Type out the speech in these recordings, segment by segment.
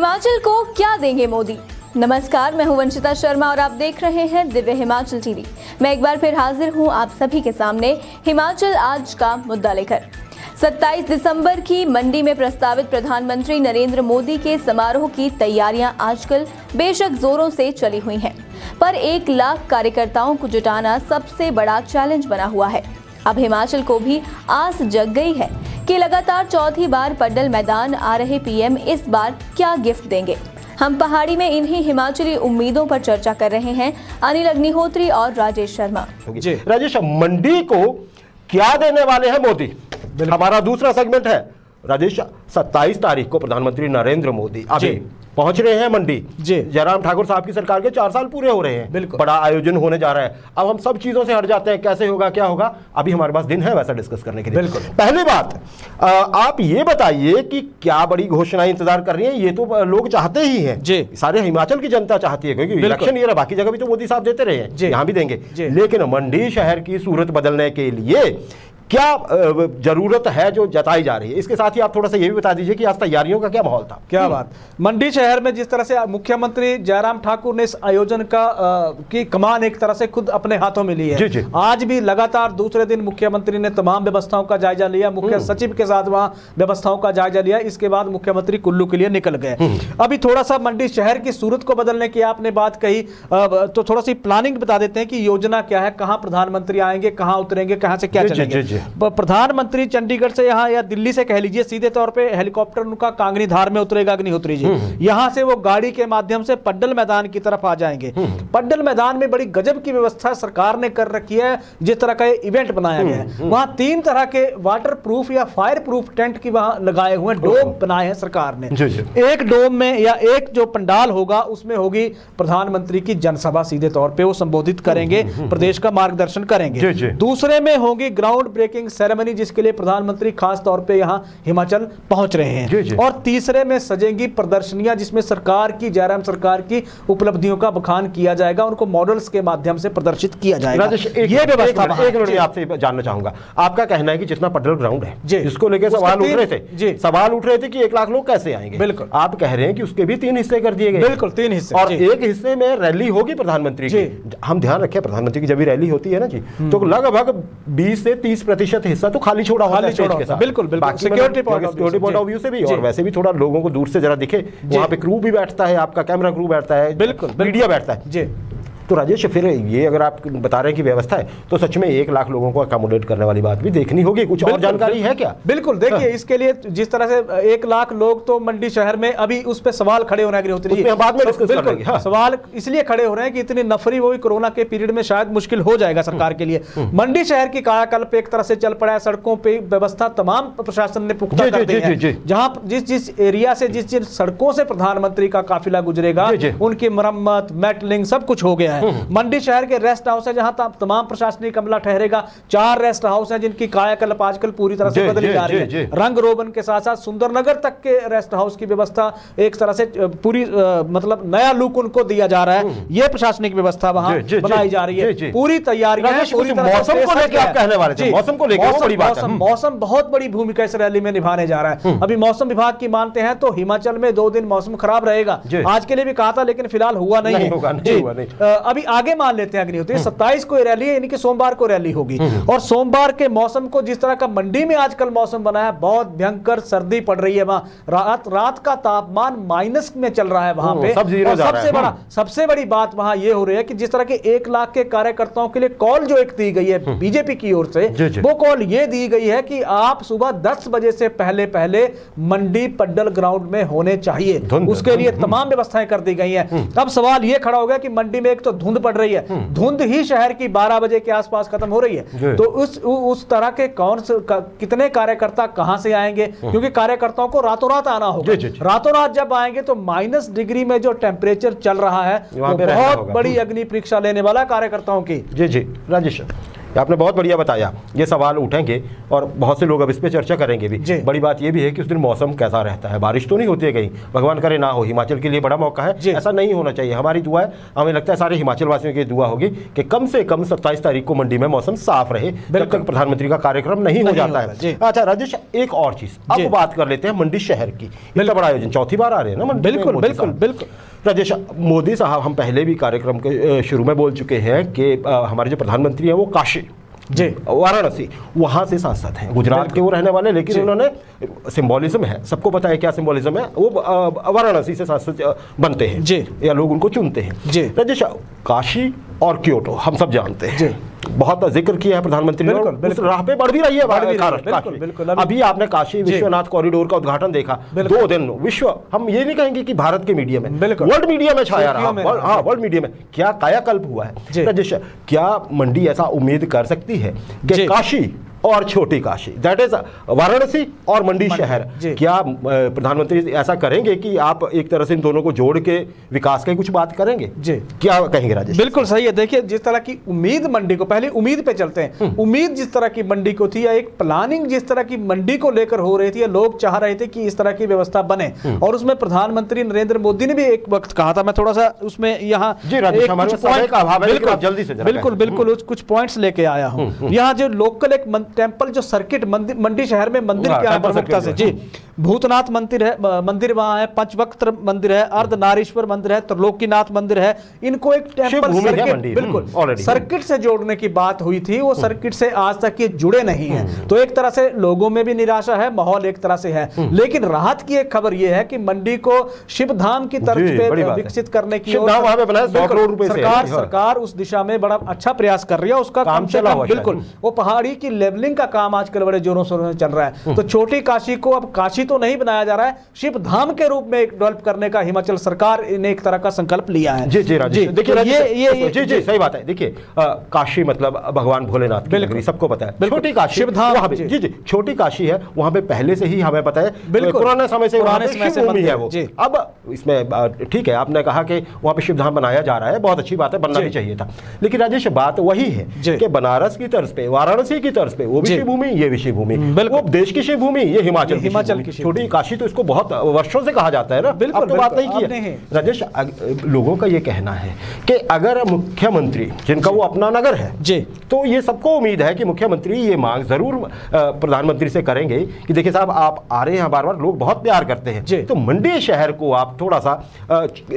हिमाचल को क्या देंगे मोदी। नमस्कार, मैं हूं वंशिता शर्मा और आप देख रहे हैं दिव्य हिमाचल टीवी। मैं एक बार फिर हाजिर हूं आप सभी के सामने हिमाचल आज का मुद्दा लेकर। 27 दिसंबर की मंडी में प्रस्तावित प्रधानमंत्री नरेंद्र मोदी के समारोह की तैयारियां आजकल बेशक जोरों से चली हुई हैं, पर 1 लाख कार्यकर्ताओं को जुटाना सबसे बड़ा चैलेंज बना हुआ है। अब हिमाचल को भी आस जग गई है कि लगातार चौथी बार पड्डल मैदान आ रहे पीएम इस बार क्या गिफ्ट देंगे। हम पहाड़ी में इन्हीं हिमाचली उम्मीदों पर चर्चा कर रहे हैं अनिल अग्निहोत्री और राजेश शर्मा। राजेश, मंडी को क्या देने वाले हैं मोदी, हमारा दूसरा सेगमेंट है। राजेश, 27 तारीख को प्रधानमंत्री नरेंद्र मोदी अभी पहुंच रहे हैं मंडी। जयराम ठाकुर साहब की सरकार के 4 साल पूरे हो रहे हैं, बड़ा आयोजन होने जा रहा है। अब हम सब चीजों से हट जाते हैं, कैसे होगा क्या होगा, अभी हमारे पास दिन है वैसा डिस्कस करने के लिए। पहली बात, आप ये बताइए कि क्या बड़ी घोषणाएं इंतजार कर रही हैं। ये तो लोग चाहते ही हैं, सारे हिमाचल की जनता चाहती है, क्योंकि इलेक्शन ईयर है, बाकी जगह भी तो मोदी साहब देते रहे हैं, यहाँ भी देंगे। लेकिन मंडी शहर की सूरत बदलने के लिए क्या जरूरत है जो जताई जा रही है, इसके साथ ही आप थोड़ा सा ये भी बता दीजिए कि आज तैयारियों का क्या माहौल था। क्या बात, मंडी शहर में जिस तरह से मुख्यमंत्री जयराम ठाकुर ने इस आयोजन का की कमान एक तरह से खुद अपने हाथों में ली है। आज भी लगातार दूसरे दिन मुख्यमंत्री ने तमाम व्यवस्थाओं का जायजा लिया, मुख्य सचिव के साथ वहां व्यवस्थाओं का जायजा लिया। इसके बाद मुख्यमंत्री कुल्लू के लिए निकल गए। अभी थोड़ा सा मंडी शहर की सूरत को बदलने की आपने बात कही, तो थोड़ा सी प्लानिंग बता देते हैं कि योजना क्या है, कहां प्रधानमंत्री आएंगे, कहां उतरेंगे, कहां से क्या चलेंगे। प्रधानमंत्री चंडीगढ़ से यहाँ या दिल्ली से कह लीजिए सीधे तौर पे हेलीकॉप्टर उनका कांगनी धार में उतरेगा अग्निहोत्री जी। यहाँ से वो गाड़ी के माध्यम से पड्डल मैदान की तरफ आ जाएंगे। पड्डल मैदान में बड़ी गजब की व्यवस्था सरकार ने कर रखी है। जिस तरह का इवेंट बनाया गया है, वहां 3 तरह के वाटर प्रूफ या फायर प्रूफ टेंट की वहां लगाए हुए डोम बनाए हैं सरकार ने। एक डोम में या एक जो पंडाल होगा उसमें होगी प्रधानमंत्री की जनसभा, सीधे तौर पर वो संबोधित करेंगे, प्रदेश का मार्गदर्शन करेंगे। दूसरे में होगी ग्राउंड ब्रेकिंग सेरेमनी, जिसके लिए प्रधानमंत्री खास तौर पे यहां हिमाचल पहुंच रहे हैं। और तीसरे में सजेंगी प्रदर्शनियां, जिसमें सरकार की, जयराम सरकार की उपलब्धियों का बखान किया जाएगा, उनको मॉडल्स के माध्यम से प्रदर्शित किया जाएगा। ये व्यवस्था एक मिनट में आपसे जानना चाहूंगा, आपका कहना है कि जितना पड्डल ग्राउंड है जिसको लेकर सवाल उठ रहे थे कि 1 लाख लोग कैसे आएंगे, बिल्कुल आप कह रहे हैं कि उसके भी 3 हिस्से कर दिए गए। बिल्कुल 3 हिस्से, और एक हिस्से में रैली होगी प्रधानमंत्री की। हम ध्यान रखें, प्रधानमंत्री की जब भी रैली होती है ना जी, तो लगभग 20 से 30% हिस्सा तो खाली छोड़ा होता है। बिल्कुल सिक्योरिटी पॉइंट ऑफ व्यू से भी, और वैसे भी थोड़ा लोगों को दूर से जरा दिखे, वहां पे क्रू भी बैठता है, आपका कैमरा क्रू बैठता है, बिल्कुल मीडिया बैठता है जी। तो राजेश, फिर ये अगर आप बता रहे हैं कि व्यवस्था है, तो सच में 1 लाख लोगों को अकोमोडेट करने वाली बात भी देखनी होगी। कुछ और जानकारी है क्या? बिल्कुल, देखिए इसके लिए जिस तरह से 1 लाख लोग तो मंडी शहर में, अभी उस पे सवाल खड़े हो रहे हैं, बाद में डिस्कस करेंगे। सवाल इसलिए खड़े हो रहे हैं कि इतनी नफरी वो कोरोना के पीरियड में शायद मुश्किल हो जाएगा सरकार के लिए। मंडी शहर की कायाकल्प एक तरह से चल पड़ा है, सड़कों पे व्यवस्था तमाम प्रशासन ने पुख्ता कर दी है। जहां जिस एरिया से जिस सड़कों से प्रधानमंत्री का काफिला गुजरेगा, उनकी मरम्मत, मेटलिंग सब कुछ हो गया है। मंडी शहर के रेस्ट हाउस है जहां तमाम प्रशासनिक अमला ठहरेगा। 4 रेस्ट हाउस हैं जिनकी कायाकल्प आजकल पूरी तरह से बदली जा रही है। रंग रोगन के साथ साथ सुंदरनगर तक के रेस्ट हाउस की व्यवस्था एक तरह से पूरी मतलब नया लुक उनको दिया जा रहा है। ये प्रशासनिक व्यवस्था वहां बनाई जा रही है, पूरी तैयारियां हैं। मौसम को लेकर आप कहने वाले थे, मौसम को लेकर बड़ी बात है। मौसम बहुत बड़ी भूमिका इस रैली में निभाने जा रहा है। अभी मौसम विभाग की मानते हैं तो हिमाचल में 2 दिन मौसम खराब रहेगा। आज के लिए भी कहा था, लेकिन फिलहाल हुआ नहीं है। अभी आगे मान लेते हैं अग्निहोत्री, 27 को रैली है, यानी कि सोमवार को रैली होगी। और सोमवार के मौसम को जिस तरह का मंडी में आजकल मौसम बना है, बहुत भयंकर सर्दी पड़ रही है। वहां रात का तापमान माइनस में चल रहा है वहां पे। सबसे बड़ी बात वहां ये हो रही है कि जिस तरह के 1 लाख के कार्यकर्ताओं के लिए कॉल जो एक दी गई है बीजेपी की ओर से, वो कॉल ये दी गई है कि आप सुबह 10 बजे से पहले मंडी पड्डल ग्राउंड में होने चाहिए। उसके लिए तमाम व्यवस्थाएं कर दी गई हैं। अब सवाल ये खड़ा हो गया कि मंडी में एक तो धुंध पड़ रही है, धुंध ही शहर की 12 बजे के आसपास खत्म हो रही है, तो उस तरह के कितने कार्यकर्ता कहां से आएंगे, क्योंकि कार्यकर्ताओं को रातों रात आना होगा। रातों रात जब आएंगे तो माइनस डिग्री में जो टेम्परेचर चल रहा है, बहुत बड़ी अग्नि परीक्षा लेने वाला कार्यकर्ताओं की। जी राजेश, आपने बहुत बढ़िया बताया, ये सवाल उठेंगे और बहुत से लोग अब इस पे चर्चा करेंगे भी। बड़ी बात ये भी है कि उस दिन मौसम कैसा रहता है, बारिश तो नहीं होती है कहीं, भगवान करे ना हो। हिमाचल के लिए बड़ा मौका है, ऐसा नहीं होना चाहिए। हमारी दुआ है, हमें लगता है सारे हिमाचल वासियों की दुआ होगी कि कम से कम 27 तारीख को मंडी में मौसम साफ रहे, जब तक प्रधानमंत्री का कार्यक्रम नहीं हो जाता है। अच्छा राजेश, एक और चीज अब बात कर लेते हैं मंडी शहर की। इतना बड़ा आयोजन, चौथी बार आ रहे हैं ना मंडी। बिल्कुल बिल्कुल बिल्कुल राजेश, मोदी साहब, हम पहले भी कार्यक्रम के शुरू में बोल चुके हैं कि हमारे जो प्रधानमंत्री हैं वो काशी जी वाराणसी वहां से सांसद हैं, गुजरात के वो रहने वाले, लेकिन उन्होंने सिंबॉलिज्म है, सबको पता है क्या सिंबॉलिज्म है, वो वाराणसी से सांसद बनते हैं जी, या लोग उनको चुनते हैं जी। राजेश, काशी और क्योटो हम सब जानते हैं जी, बहुत जिक्र किया है प्रधानमंत्री ने, उस राह पे बढ़ भी रही है काशी। अभी आपने काशी विश्वनाथ कॉरिडोर का उद्घाटन देखा, 2 दिन विश्व, हम ये नहीं कहेंगे कि भारत के मीडिया में, वर्ल्ड मीडिया में छाया रहा। हाँ, वर्ल्ड मीडिया में क्या कायाकल्प हुआ है। राजेश, क्या मंडी ऐसा उम्मीद कर सकती है कि काशी और छोटी काशी, दैट इज वाराणसी और मंडी शहर, क्या प्रधानमंत्री ऐसा करेंगे कि आप एक तरह से इन दोनों को जोड़ के विकास की कुछ बात करेंगे जी? क्या कहेंगे राजेश? बिल्कुल सही है। देखिए, जिस तरह की उम्मीद मंडी को, पहले उम्मीद पे चलते हैं, उम्मीद जिस तरह की मंडी को थी, या एक प्लानिंग जिस तरह की मंडी को लेकर हो रही थी, लोग चाह रहे थे कि इस तरह की व्यवस्था बने, और उसमें प्रधानमंत्री नरेंद्र मोदी ने भी एक वक्त कहा था, मैं थोड़ा सा उसमें यहाँ बिल्कुल बिल्कुल कुछ पॉइंट्स लेके आया हूँ। यहाँ जो लोकल एक टेम्पल, जो सर्किट मंडी शहर में मंदिर क्या है प्रमुखता से जी, भूतनाथ मंदिर है, मंदिर वहां है, पंचवक्त मंदिर है, अर्धनारीश्वर मंदिर है, त्रिलोकीनाथ मंदिर है, इनको एक टेम्पल सर्किट, बिल्कुल सर्किट से जोड़ने की बात हुई थी, वो सर्किट से आज तक ये जुड़े नहीं है। तो एक तरह से लोगों में भी निराशा है, माहौल एक तरह से है। लेकिन राहत की एक खबर ये है कि मंडी को शिव धाम की तर्ज पे विकसित करने की सरकार उस दिशा में बड़ा अच्छा प्रयास कर रही है। उसका काम चला हुआ, बिल्कुल वो पहाड़ी की लेवलिंग का काम आजकल बड़े जोरों शोरों से चल रहा है। तो छोटी काशी को अब काशी तो नहीं बनाया जा रहा है, शिव धाम के रूप में डेवलप करने का हिमाचल सरकार ने एक तरह का संकल्प लिया है। जी जी राजेश, देखिए ये जी सही बात है। देखिए काशी मतलब भगवान भोलेनाथ की नगरी, सबको पता है। छोटी काशी शिव धाम, जी जी छोटी काशी है, वहां पे पहले से ही हमें पता है, पुराने समय से भूमि है वो। अब इसमें ठीक है, आपने कहा कि वहां पे शिव धाम बनाया जा रहा है, बहुत अच्छी बात है, बनना भी चाहिए था। लेकिन राजेश, बात वही है कि बनारस की तर्ज पे, वाराणसी की तर्ज पे वो भी शिव भूमि, ये भी शिव भूमि, वो देश की शिव भूमि, ये हिमाचल की छोटी काशी, तो इसको बहुत वर्षों से कहा जाता है ना। बिल्कुल तो बात नहीं की है राजेश। लोगों का ये कहना है कि अगर मुख्यमंत्री, जिनका वो अपना नगर है जी, तो ये सबको उम्मीद है कि मुख्यमंत्री ये मांग जरूर प्रधानमंत्री से करेंगे कि देखिए साहब, आप आ रहे हैं बार बार, लोग बहुत प्यार करते हैं, तो मंडी शहर को आप थोड़ा सा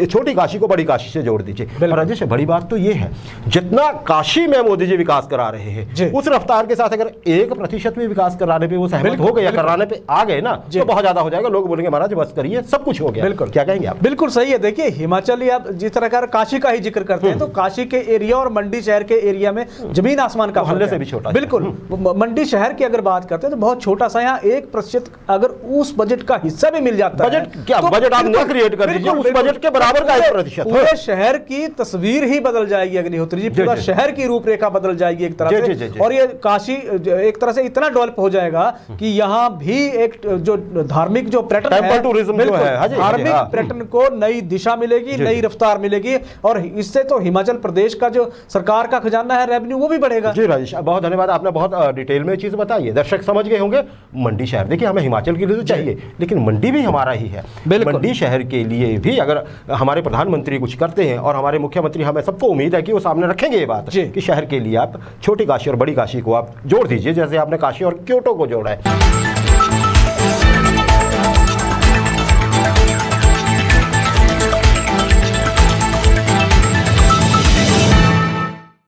छोटी काशी को बड़ी काशी से जोड़ दीजिए। राजेश, बड़ी बात तो ये है, जितना काशी में मोदी जी विकास करा रहे हैं, उस रफ्तार के साथ अगर 1% भी विकास कराने पे वो सहमत हो गए या कराने पे आ गए ना, तो बहुत ज्यादा हो जाएगा। लोग बोलेंगे महाराज बस करिए, सब कुछ हो गया। बिल्कुल, क्या कहेंगे आप? बिल्कुल सही है। देखिए, हिमाचल, आप जिस तरह का काशी का ही जिक्र करते हैं, तो काशी के एरिया और मंडी शहर के एरिया में जमीन आसमान का हल्ले से भी छोटा। बिल्कुल, मंडी शहर की अगर बात करते हैं तो बहुत छोटा सा, यहाँ 1% अगर उस बजट का हिस्सा भी मिल जाता है, बजट क्या बजट आप न क्रिएट कर दीजिए, उस बजट के बराबर का 1%, पूरे शहर की तस्वीर ही बदल जाएगी अग्निहोत्री जी, पूरा शहर की रूपरेखा बदल जाएगी एक तरह से। और ये काशी एक तरह से इतना डेवलप हो जाएगा कि यहाँ भी एक जो धार्मिक जो पर्यटन है, टूरिज्म जो है, धार्मिक पर्यटन को नई दिशा मिलेगी, नई रफ्तार मिलेगी, और इससे तो हिमाचल प्रदेश का जो सरकार का खजाना है, रेवेन्यू, वो भी बढ़ेगा। जी राजेश, बहुत धन्यवाद, आपने बहुत डिटेल में चीज बताई है, दर्शक समझ गए होंगे। मंडी शहर, देखिए हमें हिमाचल के लिए तो चाहिए, लेकिन मंडी भी हमारा ही है। मंडी शहर के लिए भी अगर हमारे प्रधानमंत्री कुछ करते हैं, और हमारे मुख्यमंत्री, हमें सबको उम्मीद है कि वो सामने रखेंगे ये बात कि शहर के लिए आप छोटी काशी और बड़ी काशी को आप जोड़ दीजिए, जैसे आपने काशी और क्योटो को जोड़ा है।